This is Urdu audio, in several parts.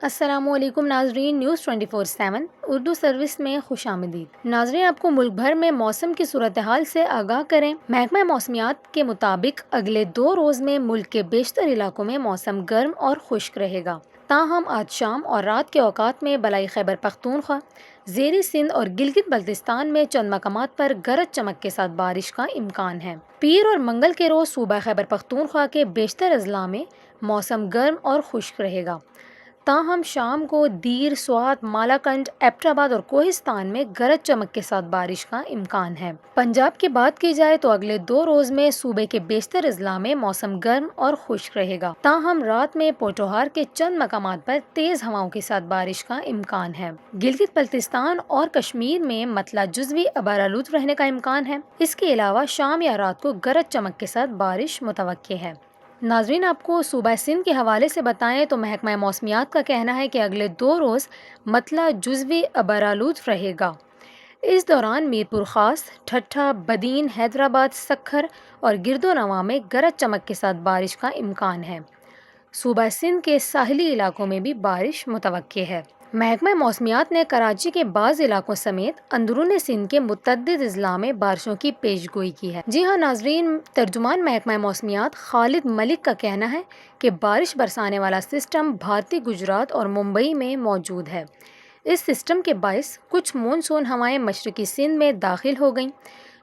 السلام علیکم ناظرین، نیوز 24/7 اردو سروس میں خوش آمدید۔ ناظرین، آپ کو ملک بھر میں موسم کی صورتحال سے آگاہ کریں۔ محکمہ موسمیات کے مطابق اگلے 2 روز میں ملک کے بیشتر علاقوں میں موسم گرم اور خشک رہے گا، تاہم آج شام اور رات کے اوقات میں بلائی خیبر پختونخوا، زیر سندھ اور گلگت بلتستان میں چند مقامات پر گرج چمک کے ساتھ بارش کا امکان ہے۔ پیر اور منگل کے روز صوبہ خیبر پختونخوا کے بیشتر اضلاع میں موسم گرم اور خشک رہے گا، تاہم شام کو دیر، سوات، مالاکنڈ، ایبٹ آباد اور کوہستان میں گرج چمک کے ساتھ بارش کا امکان ہے۔ پنجاب کی بات کی جائے تو اگلے 2 روز میں صوبے کے بیشتر اضلاع میں موسم گرم اور خشک رہے گا، تاہم رات میں پوٹوہار کے چند مقامات پر تیز ہواؤں کے ساتھ بارش کا امکان ہے۔ گلگت بلتستان اور کشمیر میں مطلع جزوی ابارآلود رہنے کا امکان ہے۔ اس کے علاوہ شام یا رات کو گرج چمک کے ساتھ بارش متوقع ہے۔ ناظرین، آپ کو صوبہ سندھ کے حوالے سے بتائیں تو محکمہ موسمیات کا کہنا ہے کہ اگلے 2 روز مطلع جزوی ابرآلود رہے گا۔ اس دوران میرپور خاص، ٹھٹھہ، بدین، حیدرآباد، سکھر اور گرد و نواح میں گرج چمک کے ساتھ بارش کا امکان ہے۔ صوبہ سندھ کے ساحلی علاقوں میں بھی بارش متوقع ہے۔ محکمہ موسمیات نے کراچی کے بعض علاقوں سمیت اندرون سندھ کے متعدد اضلاع میں بارشوں کی پیش گوئی کی ہے۔ جی ہاں ناظرین، ترجمان محکمہ موسمیات خالد ملک کا کہنا ہے کہ بارش برسانے والا سسٹم بھارتی گجرات اور ممبئی میں موجود ہے۔ اس سسٹم کے باعث کچھ مونسون ہوائیں مشرقی سندھ میں داخل ہو گئیں،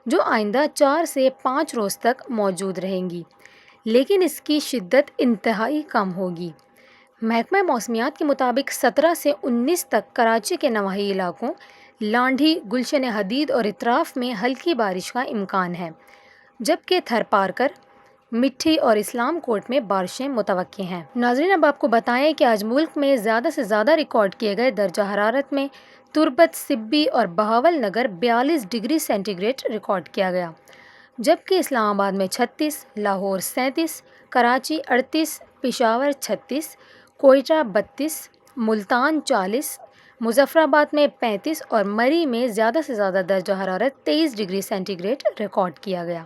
جو آئندہ 4 سے 5 روز تک موجود رہیں گی، لیکن اس کی شدت انتہائی کم ہوگی۔ محکمہ موسمیات کے مطابق 17 سے 19 تک کراچی کے نواحی علاقوں، لانڈھی، گلشن حدید اور اطراف میں ہلکی بارش کا امکان ہے، جبکہ تھر پارکر، مٹھی اور اسلام کوٹ میں بارشیں متوقع ہیں۔ ناظرین، اب آپ کو بتائیں کہ آج ملک میں زیادہ سے زیادہ ریکارڈ کیے گئے درجہ حرارت میں تربت، سبی اور Bahawalnagar 42 degree centigrade record کیا گیا، جبکہ اسلام آباد میں 36، لاہور 37، کراچی 38، پشاور 36، کوئٹہ 32، ملتان 40، مظفر آباد میں 35 اور مری میں زیادہ سے زیادہ درجہ حرارت 23 ڈگری سینٹی گریڈ ریکارڈ کیا گیا۔